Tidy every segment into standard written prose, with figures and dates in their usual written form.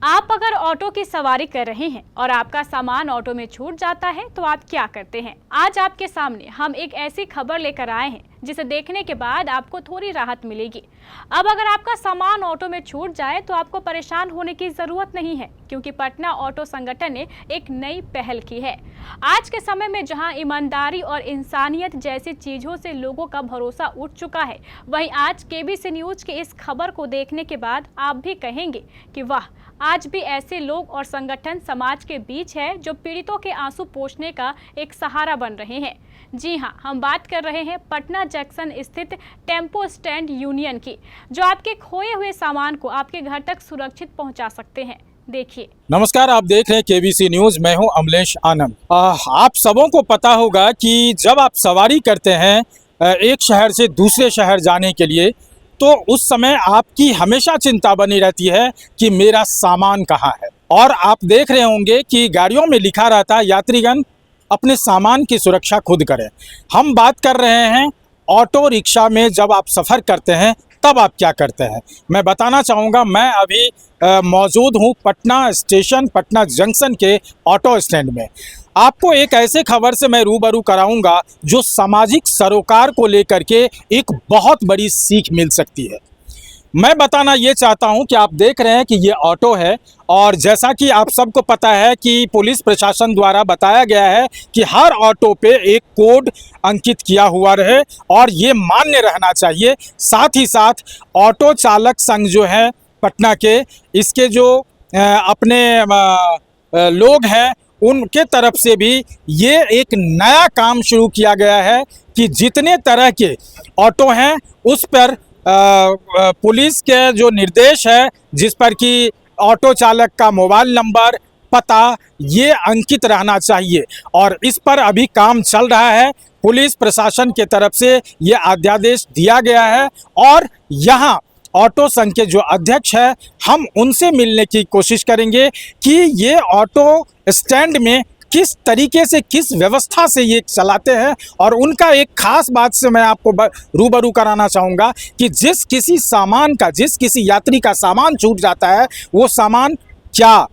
आप अगर ऑटो की सवारी कर रहे हैं और आपका सामान ऑटो में छूट जाता है तो आप क्या करते हैं। आज आपके सामने हम एक ऐसी खबर लेकर आए हैं जिसे देखने के बाद आपको थोड़ी राहत मिलेगी। अब अगर आपका सामान ऑटो में छूट जाए तो आपको परेशान होने की जरूरत नहीं है, क्योंकि पटना ऑटो संगठन ने एक नई पहल की है। आज के समय में जहां ईमानदारी और इंसानियत जैसी चीजों से लोगों का भरोसा उठ चुका है, वहीं आज केबीसी न्यूज की इस खबर को देखने के बाद आप भी कहेंगे कि वाह, आज भी ऐसे लोग और संगठन समाज के बीच है जो पीड़ितों के आंसू पोंछने का एक सहारा बन रहे हैं। जी हां, हम बात कर रहे हैं पटना जंक्शन स्थित टेम्पो स्टैंड यूनियन की, जो आपके खोए हुए सामान को आपके घर तक सुरक्षित पहुंचा सकते हैं। देखिए। नमस्कार, आप देख रहे हैं केबीसी न्यूज। मैं हूं अमलेश आनंद। आप सबों को पता होगा कि जब आप सवारी करते हैं एक शहर से दूसरे शहर जाने के लिए, तो उस समय आपकी हमेशा चिंता बनी रहती है कि मेरा सामान कहाँ है। और आप देख रहे होंगे कि गाड़ियों में लिखा रहता है, यात्रीगण अपने सामान की सुरक्षा खुद करें। हम बात कर रहे हैं ऑटो रिक्शा में जब आप सफ़र करते हैं तब आप क्या करते हैं। मैं बताना चाहूँगा, मैं अभी मौजूद हूँ पटना स्टेशन, पटना जंक्शन के ऑटो स्टैंड में। आपको एक ऐसे खबर से मैं रूबरू कराऊंगा जो सामाजिक सरोकार को लेकर के एक बहुत बड़ी सीख मिल सकती है। मैं बताना ये चाहता हूं कि आप देख रहे हैं कि ये ऑटो है, और जैसा कि आप सबको पता है कि पुलिस प्रशासन द्वारा बताया गया है कि हर ऑटो पे एक कोड अंकित किया हुआ रहे और ये मान्य रहना चाहिए। साथ ही साथ ऑटो चालक संघ जो है पटना के, इसके जो अपने लोग हैं उनके तरफ से भी ये एक नया काम शुरू किया गया है कि जितने तरह के ऑटो हैं उस पर पुलिस के जो निर्देश है, जिस पर कि ऑटो चालक का मोबाइल नंबर, पता ये अंकित रहना चाहिए, और इस पर अभी काम चल रहा है। पुलिस प्रशासन के तरफ से ये अध्यादेश दिया गया है और यहाँ ऑटो संघ के जो अध्यक्ष है, हम उनसे मिलने की कोशिश करेंगे कि ये ऑटो स्टैंड में किस तरीके से, किस व्यवस्था से ये चलाते हैं। और उनका एक खास बात से मैं आपको रूबरू कराना चाहूँगा कि जिस किसी यात्री का सामान छूट जाता है, वो सामान क्या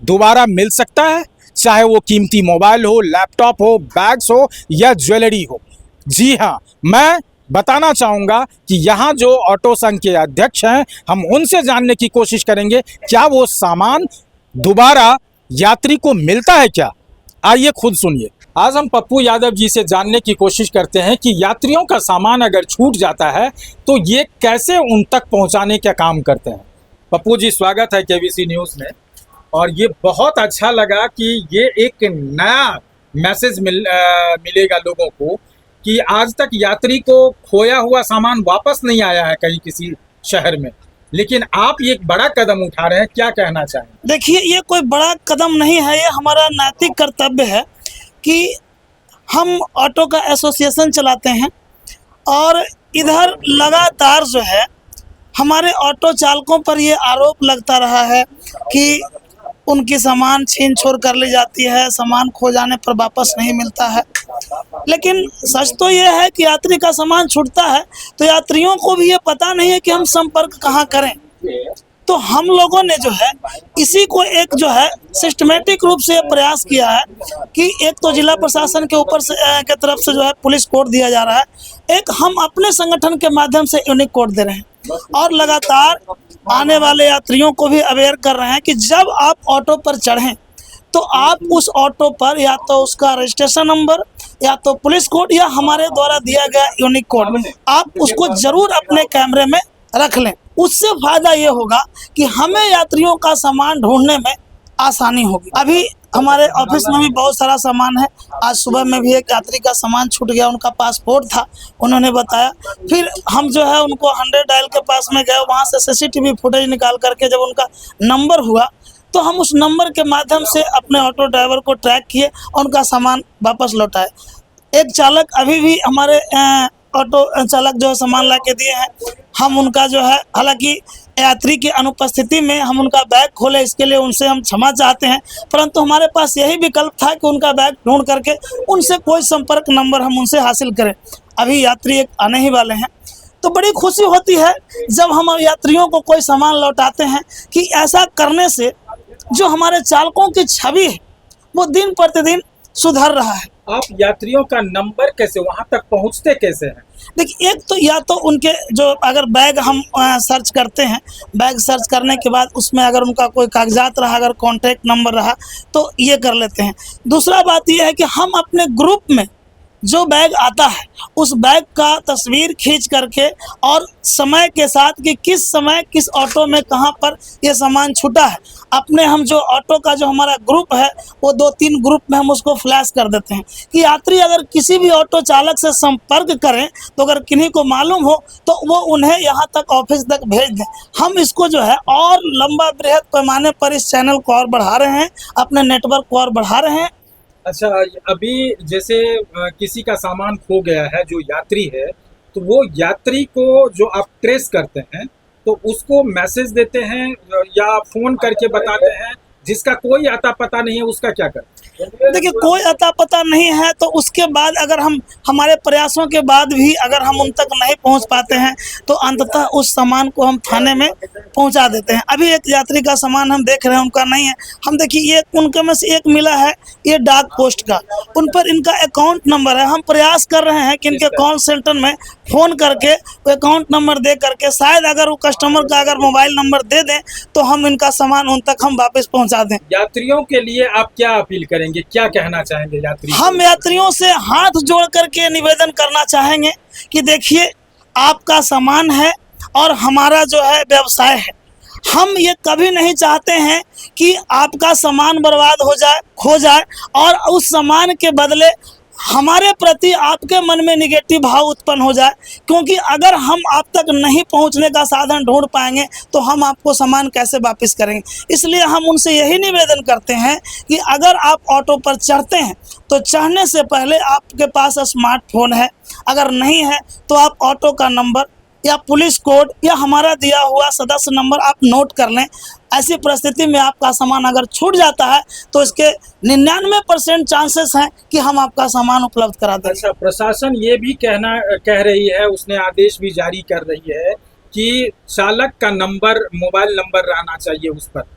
दोबारा मिल सकता है, चाहे वो कीमती मोबाइल हो, लैपटॉप हो, बैग्स हो या ज्वेलरी हो। जी हाँ, मैं बताना चाहूँगा कि यहाँ जो ऑटो संघ के अध्यक्ष हैं, हम उनसे जानने की कोशिश करेंगे क्या वो सामान दोबारा यात्री को मिलता है क्या। आइए खुद सुनिए। आज हम पप्पू यादव जी से जानने की कोशिश करते हैं कि यात्रियों का सामान अगर छूट जाता है तो ये कैसे उन तक पहुंचाने का काम करते हैं। पप्पू जी, स्वागत है केबीसी न्यूज़ में। और ये बहुत अच्छा लगा कि ये एक नया मैसेज मिलेगा लोगों को कि आज तक यात्री को खोया हुआ सामान वापस नहीं आया है कहीं किसी शहर में, लेकिन आप ये एक बड़ा कदम उठा रहे हैं। क्या कहना चाहेंगे? देखिए, ये कोई बड़ा कदम नहीं है, ये हमारा नैतिक कर्तव्य है कि हम ऑटो का एसोसिएशन चलाते हैं और इधर लगातार जो है हमारे ऑटो चालकों पर ये आरोप लगता रहा है कि उनकी सामान छीन छोड़ कर ली जाती है, सामान खो जाने पर वापस नहीं मिलता है। लेकिन सच तो ये है कि यात्री का सामान छूटता है तो यात्रियों को भी ये पता नहीं है कि हम संपर्क कहाँ करें। तो हम लोगों ने जो है इसी को एक जो है सिस्टमेटिक रूप से प्रयास किया है कि एक तो जिला प्रशासन के ऊपर से के तरफ से जो है पुलिस कोड दिया जा रहा है, एक हम अपने संगठन के माध्यम से यूनिक कोड दे रहे हैं और लगातार आने वाले यात्रियों को भी अवेयर कर रहे हैं कि जब आप ऑटो पर चढ़ें तो आप उस ऑटो पर या तो उसका रजिस्ट्रेशन नंबर या तो पुलिस कोड या हमारे द्वारा दिया गया यूनिक कोड, आप उसको जरूर अपने कैमरे में रख लें। उससे फायदा ये होगा कि हमें यात्रियों का सामान ढूंढने में आसानी होगी। अभी हमारे ऑफिस में भी बहुत सारा सामान है। आज सुबह में भी एक यात्री का सामान छूट गया, उनका पासपोर्ट था, उन्होंने बताया। फिर हम जो है उनको 100 डायल के पास में गए, वहाँ से सीसीटीवी फुटेज निकाल करके जब उनका नंबर हुआ तो हम उस नंबर के माध्यम से अपने ऑटो ड्राइवर को ट्रैक किए और उनका सामान वापस लौटाए। एक चालक अभी भी हमारे ऑटो चालक जो है सामान ला के दिए हैं, हम उनका जो है, हालांकि यात्री की अनुपस्थिति में हम उनका बैग खोले, इसके लिए उनसे हम क्षमा चाहते हैं, परंतु हमारे पास यही विकल्प था कि उनका बैग ढूंढ करके उनसे कोई संपर्क नंबर हम उनसे हासिल करें। अभी यात्री एक आने ही वाले हैं, तो बड़ी खुशी होती है जब हम यात्रियों को कोई सामान लौटाते हैं कि ऐसा करने से जो हमारे चालकों की छवि है वो दिन प्रतिदिन सुधर रहा है। आप यात्रियों का नंबर कैसे, वहां तक पहुंचते कैसे हैं? देखिए, एक तो या तो उनके जो अगर बैग हम सर्च करते हैं, बैग सर्च करने के बाद उसमें अगर उनका कोई कागजात रहा, अगर कॉन्टैक्ट नंबर रहा तो ये कर लेते हैं। दूसरा बात ये है कि हम अपने ग्रुप में जो बैग आता है उस बैग का तस्वीर खींच करके और समय के साथ कि किस समय किस ऑटो में कहाँ पर ये सामान छूटा है, अपने हम जो ऑटो का जो हमारा ग्रुप है वो 2-3 ग्रुप में हम उसको फ्लैश कर देते हैं कि यात्री अगर किसी भी ऑटो चालक से संपर्क करें तो अगर किन्हीं को मालूम हो तो वो उन्हें यहाँ तक ऑफिस तक भेज दें। हम इसको जो है और लंबा बृहद पैमाने पर इस चैनल को और बढ़ा रहे हैं, अपने नेटवर्क को और बढ़ा रहे हैं। अच्छा, अभी जैसे किसी का सामान खो गया है, जो यात्री है, तो वो यात्री को जो आप ट्रेस करते हैं तो उसको मैसेज देते हैं या फोन करके बताते हैं? जिसका कोई आता पता नहीं है उसका क्या करते हैं? देखिए, कोई अता पता नहीं है तो उसके बाद अगर हम हमारे प्रयासों के बाद भी अगर हम उन तक नहीं पहुंच पाते हैं तो अंततः उस सामान को हम थाने में पहुंचा देते हैं। अभी एक यात्री का सामान हम देख रहे हैं, उनका नहीं है। हम देखिए, ये उनके में से एक मिला है, ये डाक पोस्ट का, उन पर इनका अकाउंट नंबर है। हम प्रयास कर रहे हैं कि इनके कॉल सेंटर में फ़ोन करके अकाउंट नंबर दे करके शायद अगर वो कस्टमर का अगर मोबाइल नंबर दे दें तो हम इनका सामान उन तक हम वापस पहुँचा दें। यात्रियों के लिए आप क्या अपील करेंगे, क्या कहना चाहेंगे यात्री? हम यात्रियों से हाथ जोड़ करके निवेदन करना चाहेंगे कि देखिए, आपका सामान है और हमारा जो है व्यवसाय है। हम ये कभी नहीं चाहते हैं कि आपका सामान बर्बाद हो जाए, खो जाए और उस सामान के बदले हमारे प्रति आपके मन में निगेटिव भाव उत्पन्न हो जाए, क्योंकि अगर हम आप तक नहीं पहुंचने का साधन ढूंढ पाएंगे तो हम आपको सामान कैसे वापस करेंगे। इसलिए हम उनसे यही निवेदन करते हैं कि अगर आप ऑटो पर चढ़ते हैं तो चढ़ने से पहले आपके पास स्मार्टफोन है, अगर नहीं है तो आप ऑटो का नंबर या पुलिस कोड या हमारा दिया हुआ सदस्य नंबर आप नोट कर लें। ऐसी परिस्थिति में आपका सामान अगर छूट जाता है तो इसके 99% चांसेस हैं कि हम आपका सामान उपलब्ध करा दें। अच्छा, प्रशासन ये भी कह रही है, उसने आदेश भी जारी कर रही है कि चालक का नंबर, मोबाइल नंबर रहना चाहिए उस पर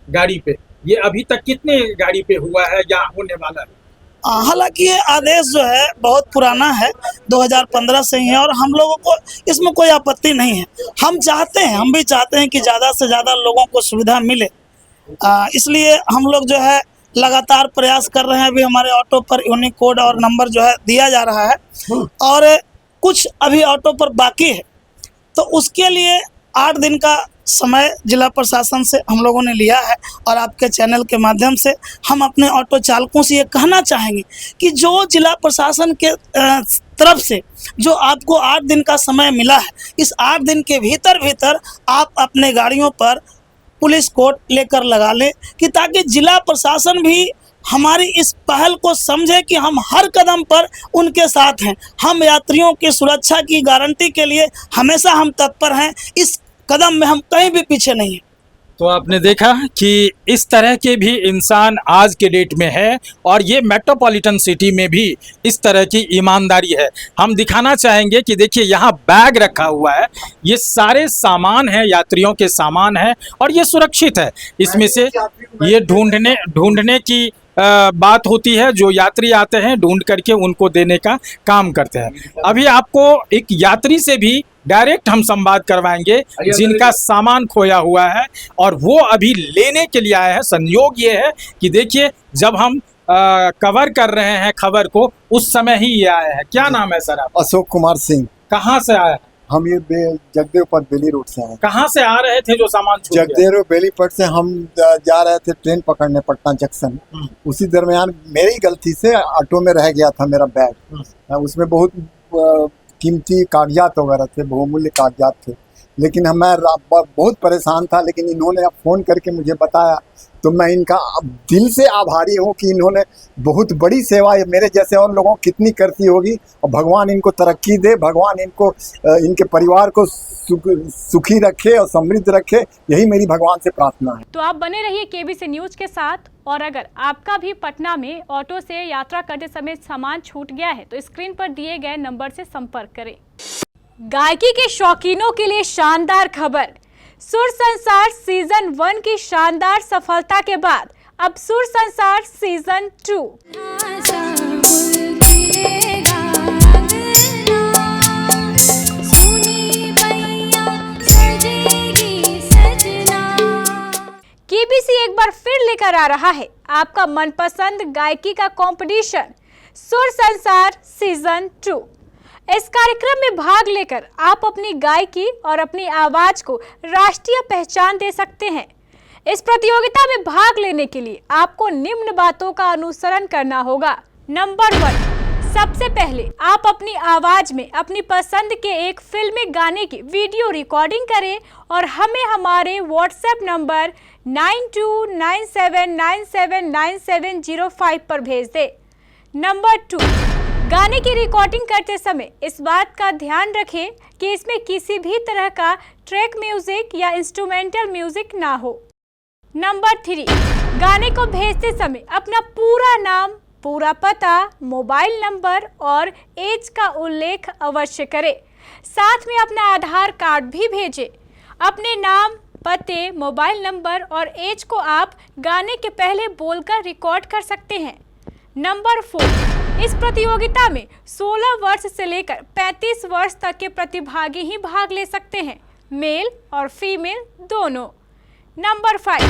गाड़ी पे। ये अभी तक कितने गाड़ी पे हुआ है या होने वाला है? हालांकि ये आदेश जो है बहुत पुराना है, 2015 से ही है और हम लोगों को इसमें कोई आपत्ति नहीं है। हम भी चाहते हैं कि ज़्यादा से ज़्यादा लोगों को सुविधा मिले, इसलिए हम लोग जो है लगातार प्रयास कर रहे हैं। अभी हमारे ऑटो पर यूनिक कोड और नंबर जो है दिया जा रहा है और कुछ अभी ऑटो पर बाकी है, तो उसके लिए 8 दिन का समय जिला प्रशासन से हम लोगों ने लिया है और आपके चैनल के माध्यम से हम अपने ऑटो चालकों से ये कहना चाहेंगे कि जो जिला प्रशासन के तरफ से जो आपको 8 दिन का समय मिला है, इस 8 दिन के भीतर आप अपने गाड़ियों पर पुलिस कोड लेकर लगा लें कि ताकि जिला प्रशासन भी हमारी इस पहल को समझे कि हम हर कदम पर उनके साथ हैं। हम यात्रियों की सुरक्षा की गारंटी के लिए हमेशा हम तत्पर हैं, इस कदम में हम कहीं भी पीछे नहीं हैं। तो आपने देखा कि इस तरह के भी इंसान आज के डेट में है और ये मेट्रोपॉलिटन सिटी में भी इस तरह की ईमानदारी है। हम दिखाना चाहेंगे कि देखिए, यहाँ बैग रखा हुआ है, ये सारे सामान हैं, यात्रियों के सामान हैं और ये सुरक्षित है। इसमें से ये ढूंढने की बात होती है, जो यात्री आते हैं ढूंढ करके उनको देने का काम करते हैं। अभी आपको एक यात्री से भी डायरेक्ट हम संवाद करवाएंगे जिनका सामान खोया हुआ है और वो अभी लेने के लिए आए हैं। संयोग ये है कि देखिए, जब हम कवर कर रहे हैं खबर को उस समय ही ये आए हैं। क्या नाम है सर आप? अशोक कुमार सिंह। कहाँ से आए हैं? हम ये जगदेवपट बेली रोड से आए। कहाँ से आ रहे थे जो सामान छूट गया? जगदेव बेलीपट से हम जा रहे थे ट्रेन पकड़ने पटना जंक्शन। उसी दरमियान मेरी गलती से ऑटो में रह गया था मेरा बैग। उसमें बहुत कीमती कागजात वगैरह थे, बहुमूल्य कागजात थे, लेकिन मैं बहुत परेशान था। लेकिन इन्होंने अब फ़ोन करके मुझे बताया तो मैं इनका दिल से आभारी हूँ कि इन्होंने बहुत बड़ी सेवा मेरे जैसे और लोगों को कितनी करती होगी। और भगवान इनको तरक्की दे, भगवान इनको इनके परिवार को सुखी रखे और समृद्ध रखे, यही मेरी भगवान से प्रार्थना है। तो आप बने रहिए केबीसी न्यूज के साथ और अगर आपका भी पटना में ऑटो से यात्रा करते समय सामान छूट गया है तो स्क्रीन पर दिए गए नंबर से संपर्क करें। गायकी के शौकीनों के लिए शानदार खबर, सुर संसार सीजन 1 की शानदार सफलता के बाद अब सुर संसार सीजन 2 केबीसी एक बार फिर लेकर आ रहा है आपका मनपसंद गायकी का कंपटीशन सुर संसार सीजन 2। इस कार्यक्रम में भाग लेकर आप अपनी गायकी और अपनी आवाज को राष्ट्रीय पहचान दे सकते हैं। इस प्रतियोगिता में भाग लेने के लिए आपको निम्न बातों का अनुसरण करना होगा। नंबर 1, सबसे पहले आप अपनी आवाज में अपनी पसंद के एक फिल्मी गाने की वीडियो रिकॉर्डिंग करें और हमें हमारे व्हाट्सएप नंबर 9297979705 पर भेज दें। नंबर 2, गाने की रिकॉर्डिंग करते समय इस बात का ध्यान रखें कि इसमें किसी भी तरह का ट्रैक म्यूजिक या इंस्ट्रूमेंटल म्यूजिक ना हो। नंबर 3, गाने को भेजते समय अपना पूरा नाम, पूरा पता, मोबाइल नंबर और एज का उल्लेख अवश्य करें। साथ में अपना आधार कार्ड भी भेजें। अपने नाम, पते, मोबाइल नंबर और एज को आप गाने के पहले बोलकर रिकॉर्ड कर सकते हैं। नंबर 4, इस प्रतियोगिता में 16 वर्ष से लेकर 35 वर्ष तक के प्रतिभागी ही भाग ले सकते हैं, मेल और फीमेल दोनों। नंबर 5,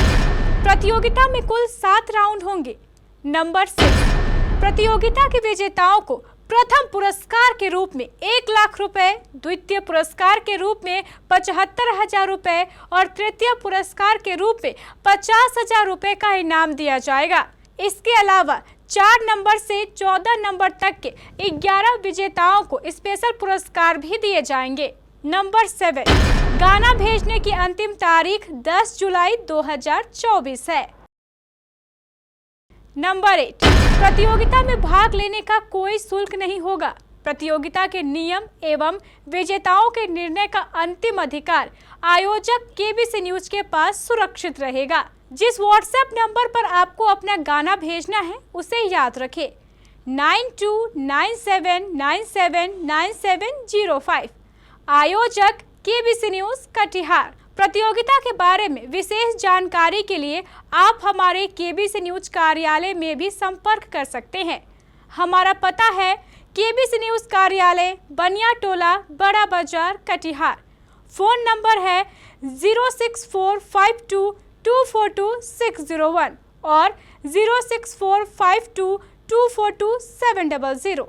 प्रतियोगिता में कुल 7 राउंड होंगे। नंबर 6, प्रतियोगिता के विजेताओं को प्रथम पुरस्कार के रूप में 1 लाख रुपए, द्वितीय पुरस्कार के रूप में 75,000 रुपए और तृतीय पुरस्कार के रूप में 50,000 रुपए का इनाम दिया जाएगा। इसके अलावा 4 नंबर से 14 नंबर तक के 11 विजेताओं को स्पेशल पुरस्कार भी दिए जाएंगे। नंबर 7, गाना भेजने की अंतिम तारीख 10 जुलाई 2024 है। नंबर 8, प्रतियोगिता में भाग लेने का कोई शुल्क नहीं होगा। प्रतियोगिता के नियम एवं विजेताओं के निर्णय का अंतिम अधिकार आयोजक केबीसी न्यूज के पास सुरक्षित रहेगा। जिस व्हाट्सएप नंबर पर आपको अपना गाना भेजना है उसे याद रखें, 9297979705। आयोजक केबीसी न्यूज कटिहार। प्रतियोगिता के बारे में विशेष जानकारी के लिए आप हमारे केबीसी न्यूज कार्यालय में भी संपर्क कर सकते हैं। हमारा पता है केबीसी न्यूज कार्यालय, बनिया टोला, बड़ा बाजार, कटिहार। फोन नंबर है 06452242601 और 06452242700।